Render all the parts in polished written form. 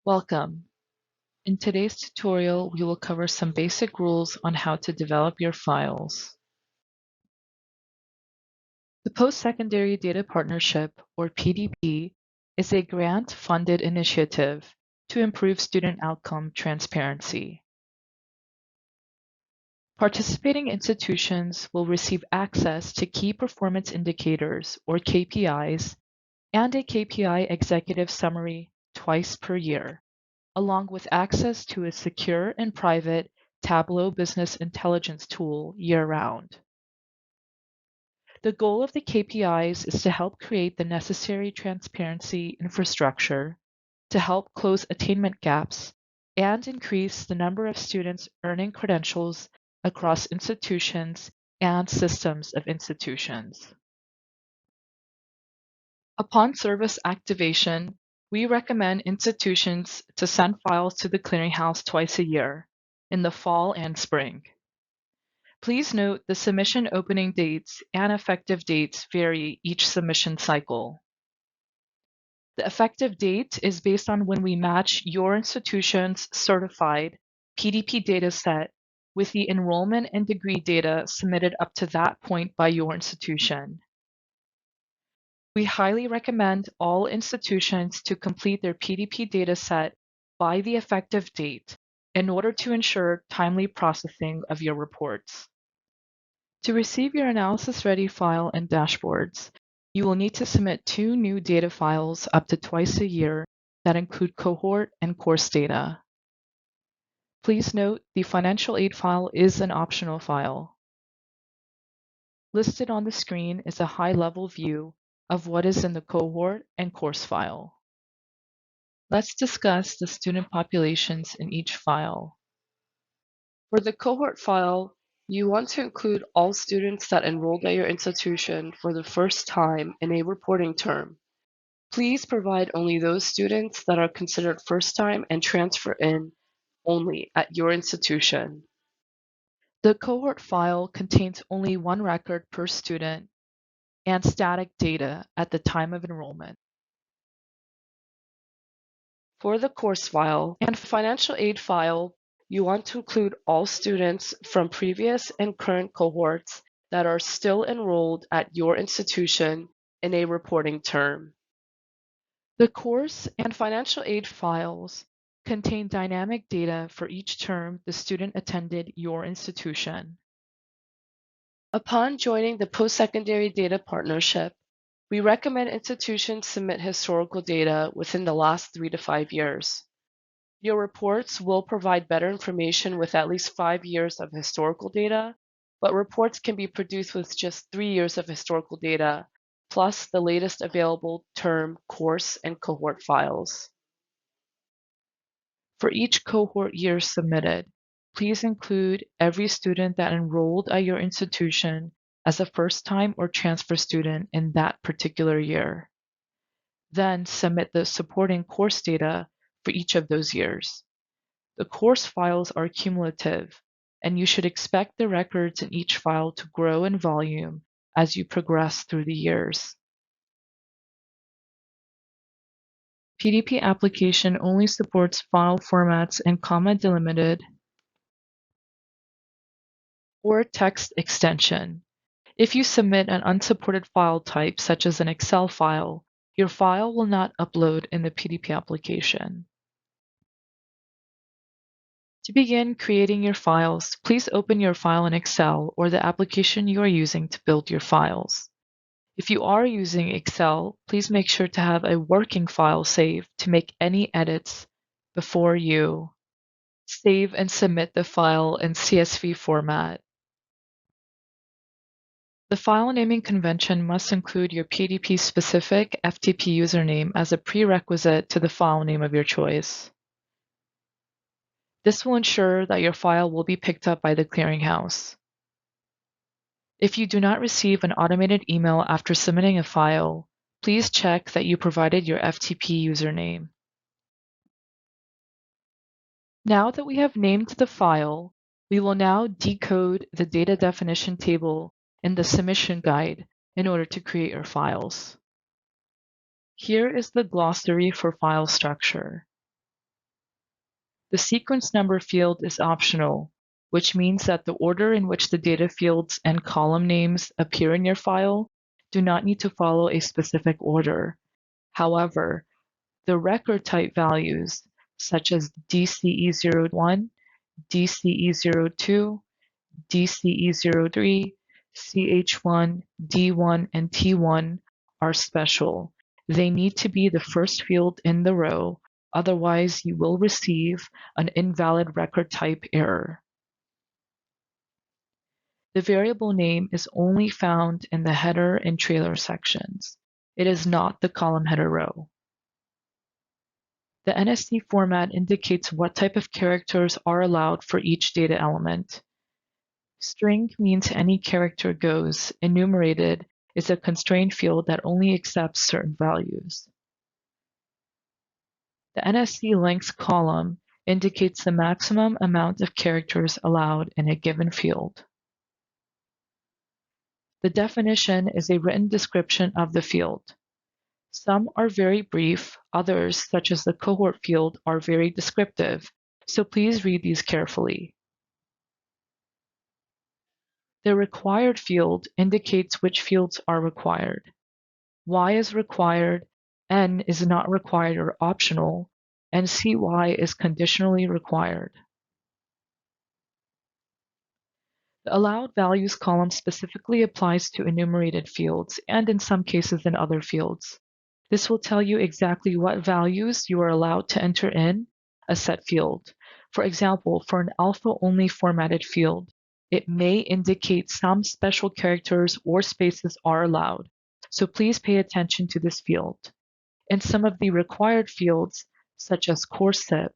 Welcome. In today's tutorial, we will cover some basic rules on how to develop your files. The Postsecondary Data Partnership, or PDP, is a grant-funded initiative to improve student outcome transparency. Participating institutions will receive access to key performance indicators, or KPIs, and a KPI executive summary twice per year, along with access to a secure and private Tableau business intelligence tool year-round. The goal of the KPIs is to help create the necessary transparency infrastructure to help close attainment gaps and increase the number of students earning credentials across institutions and systems of institutions. Upon service activation, we recommend institutions to send files to the clearinghouse twice a year, in the fall and spring. Please note the submission opening dates and effective dates vary each submission cycle. The effective date is based on when we match your institution's certified PDP dataset with the enrollment and degree data submitted up to that point by your institution. We highly recommend all institutions to complete their PDP dataset by the effective date in order to ensure timely processing of your reports. To receive your analysis-ready file and dashboards, you will need to submit 2 new data files up to twice a year that include cohort and course data. Please note the financial aid file is an optional file. Listed on the screen is a high-level view of what is in the cohort and course file. Let's discuss the student populations in each file. For the cohort file, you want to include all students that enrolled at your institution for the first time in a reporting term. Please provide only those students that are considered first time and transfer in only at your institution. The cohort file contains only one record per student and static data at the time of enrollment. For the course file and financial aid file, you want to include all students from previous and current cohorts that are still enrolled at your institution in a reporting term. The course and financial aid files contain dynamic data for each term the student attended your institution. Upon joining the Postsecondary Data Partnership, we recommend institutions submit historical data within the last 3 to 5 years. Your reports will provide better information with at least 5 years of historical data, but reports can be produced with just 3 years of historical data, plus the latest available term, course, and cohort files. For each cohort year submitted, please include every student that enrolled at your institution as a first-time or transfer student in that particular year. Then submit the supporting course data for each of those years. The course files are cumulative, and you should expect the records in each file to grow in volume as you progress through the years. PDP application only supports file formats in comma delimited or text extension. If you submit an unsupported file type, such as an Excel file, your file will not upload in the PDP application. To begin creating your files, please open your file in Excel or the application you are using to build your files. If you are using Excel, please make sure to have a working file saved to make any edits before you save and submit the file in CSV format. The file naming convention must include your PDP-specific FTP username as a prerequisite to the file name of your choice. This will ensure that your file will be picked up by the clearinghouse. If you do not receive an automated email after submitting a file, please check that you provided your FTP username. Now that we have named the file, we will now decode the data definition table in the submission guide in order to create your files. Here is the glossary for file structure. The sequence number field is optional, which means that the order in which the data fields and column names appear in your file do not need to follow a specific order. However, the record type values, such as DCE01, DCE02, DCE03, CH1, D1, and T1 are special. They need to be the first field in the row, otherwise you will receive an invalid record type error. The variable name is only found in the header and trailer sections. It is not the column header row. The NSC format indicates what type of characters are allowed for each data element. String means any character goes. Enumerated is a constrained field that only accepts certain values. The NSC length column indicates the maximum amount of characters allowed in a given field. The definition is a written description of the field. Some are very brief, others, such as the cohort field, are very descriptive, so please read these carefully. The required field indicates which fields are required. Y is required, N is not required or optional, and CY is conditionally required. The allowed values column specifically applies to enumerated fields and in some cases in other fields. This will tell you exactly what values you are allowed to enter in a set field. For example, for an alpha-only formatted field, it may indicate some special characters or spaces are allowed, so please pay attention to this field. In some of the required fields, such as course SIP,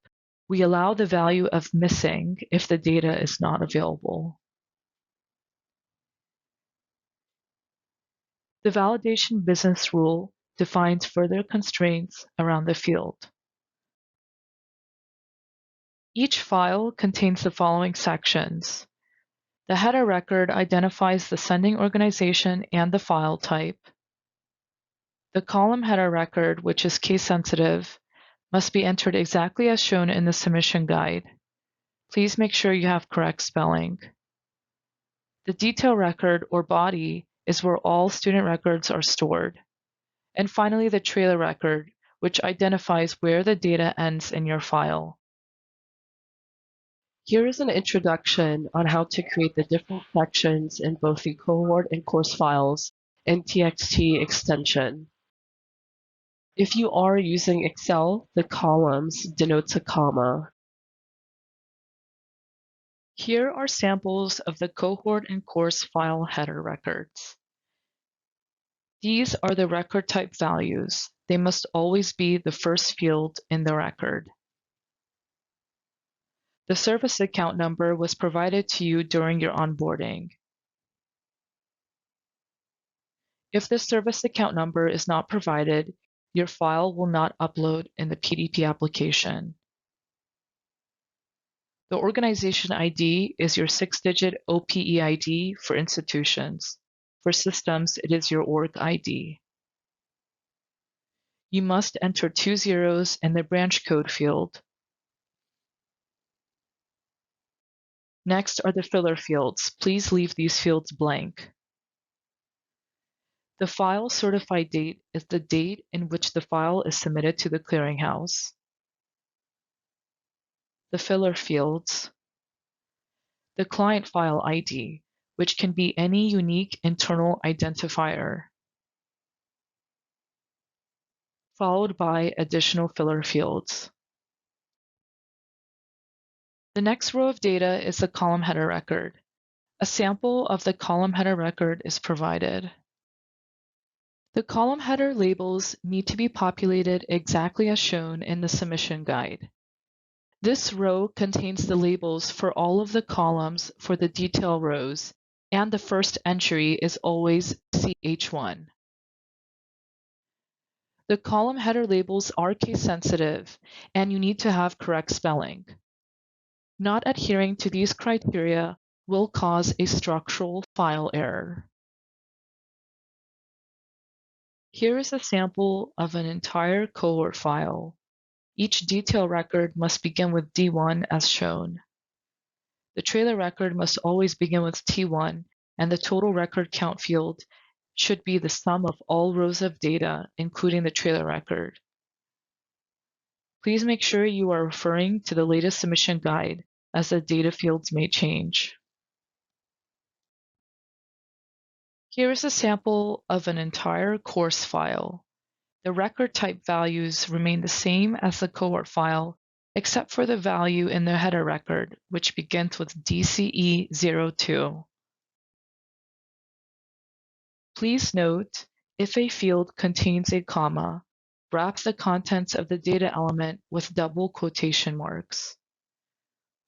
we allow the value of missing if the data is not available. The validation business rule defines further constraints around the field. Each file contains the following sections. The header record identifies the sending organization and the file type. The column header record, which is case sensitive, must be entered exactly as shown in the submission guide. Please make sure you have correct spelling. The detail record, or body, is where all student records are stored. And finally, the trailer record, which identifies where the data ends in your file. Here is an introduction on how to create the different sections in both the cohort and course files in TXT extension. If you are using Excel, the columns denotes a comma. Here are samples of the cohort and course file header records. These are the record type values. They must always be the first field in the record. The service account number was provided to you during your onboarding. If the service account number is not provided, your file will not upload in the PDP application. The organization ID is your 6-digit OPE ID for institutions. For systems, it is your org ID. You must enter 2 zeros in the branch code field. Next are the filler fields. Please leave these fields blank. The file certified date is the date in which the file is submitted to the clearinghouse. The filler fields. The client file ID, which can be any unique internal identifier, followed by additional filler fields. The next row of data is the column header record. A sample of the column header record is provided. The column header labels need to be populated exactly as shown in the submission guide. This row contains the labels for all of the columns for the detail rows, and the first entry is always CH1. The column header labels are case sensitive, and you need to have correct spelling. Not adhering to these criteria will cause a structural file error. Here is a sample of an entire cohort file. Each detail record must begin with D1 as shown. The trailer record must always begin with T1, and the total record count field should be the sum of all rows of data, including the trailer record. Please make sure you are referring to the latest submission guide, as the data fields may change. Here is a sample of an entire course file. The record type values remain the same as the cohort file, except for the value in the header record, which begins with DCE02. Please note, if a field contains a comma, wrap the contents of the data element with double quotation marks.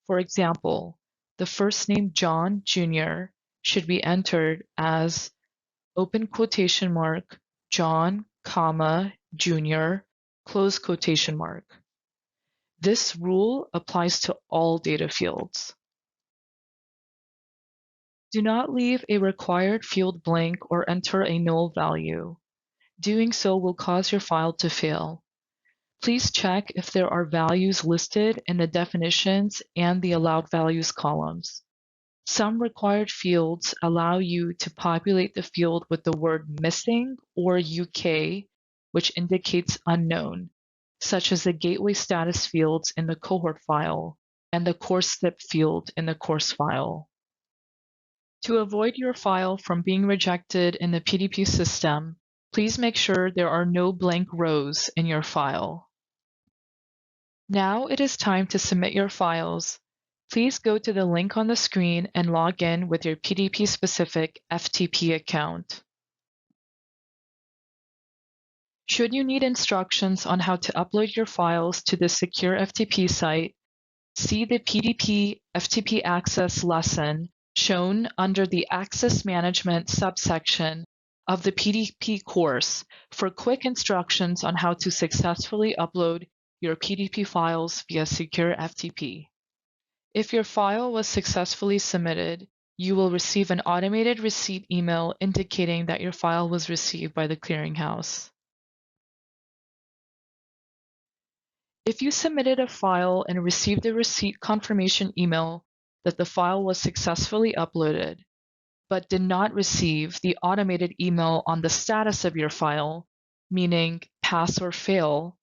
For example, the first name John Jr. should be entered as open quotation mark, John, comma, Jr., close quotation mark. This rule applies to all data fields. Do not leave a required field blank or enter a null value. Doing so will cause your file to fail. Please check if there are values listed in the definitions and the allowed values columns. Some required fields allow you to populate the field with the word missing or UK, which indicates unknown, such as the gateway status fields in the cohort file and the course SNP field in the course file. To avoid your file from being rejected in the PDP system, please make sure there are no blank rows in your file. Now it is time to submit your files. Please go to the link on the screen and log in with your PDP-specific FTP account. Should you need instructions on how to upload your files to the secure FTP site, see the PDP FTP Access lesson shown under the Access Management subsection of the PDP course for quick instructions on how to successfully upload your PDP files via secure FTP. If your file was successfully submitted, you will receive an automated receipt email indicating that your file was received by the clearinghouse. If you submitted a file and received a receipt confirmation email that the file was successfully uploaded, but did not receive the automated email on the status of your file, meaning pass or fail,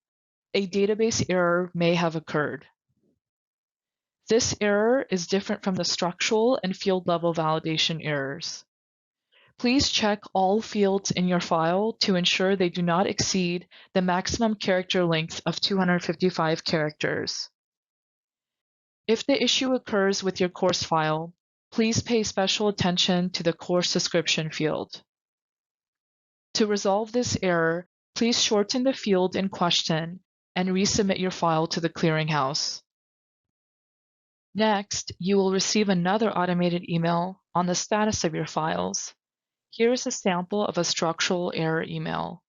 a database error may have occurred. This error is different from the structural and field level validation errors. Please check all fields in your file to ensure they do not exceed the maximum character length of 255 characters. If the issue occurs with your course file, please pay special attention to the course description field. To resolve this error, please shorten the field in question and resubmit your file to the clearinghouse. Next, you will receive another automated email on the status of your files. Here is a sample of a structural error email.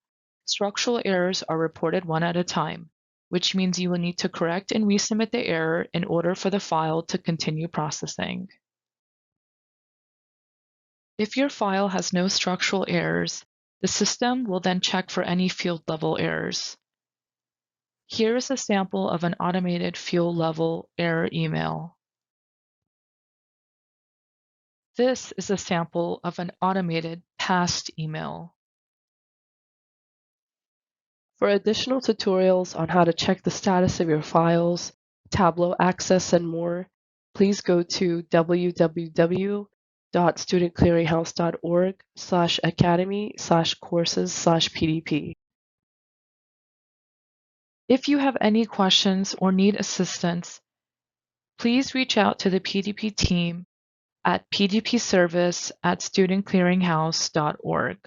Structural errors are reported one at a time, which means you will need to correct and resubmit the error in order for the file to continue processing. If your file has no structural errors, the system will then check for any field level errors. Here is a sample of an automated field level error email. This is a sample of an automated past email. For additional tutorials on how to check the status of your files, Tableau access, and more, please go to www.studentclearinghouse.org/academy/courses/PDP. If you have any questions or need assistance, please reach out to the PDP team at pdpservice@studentclearinghouse.org.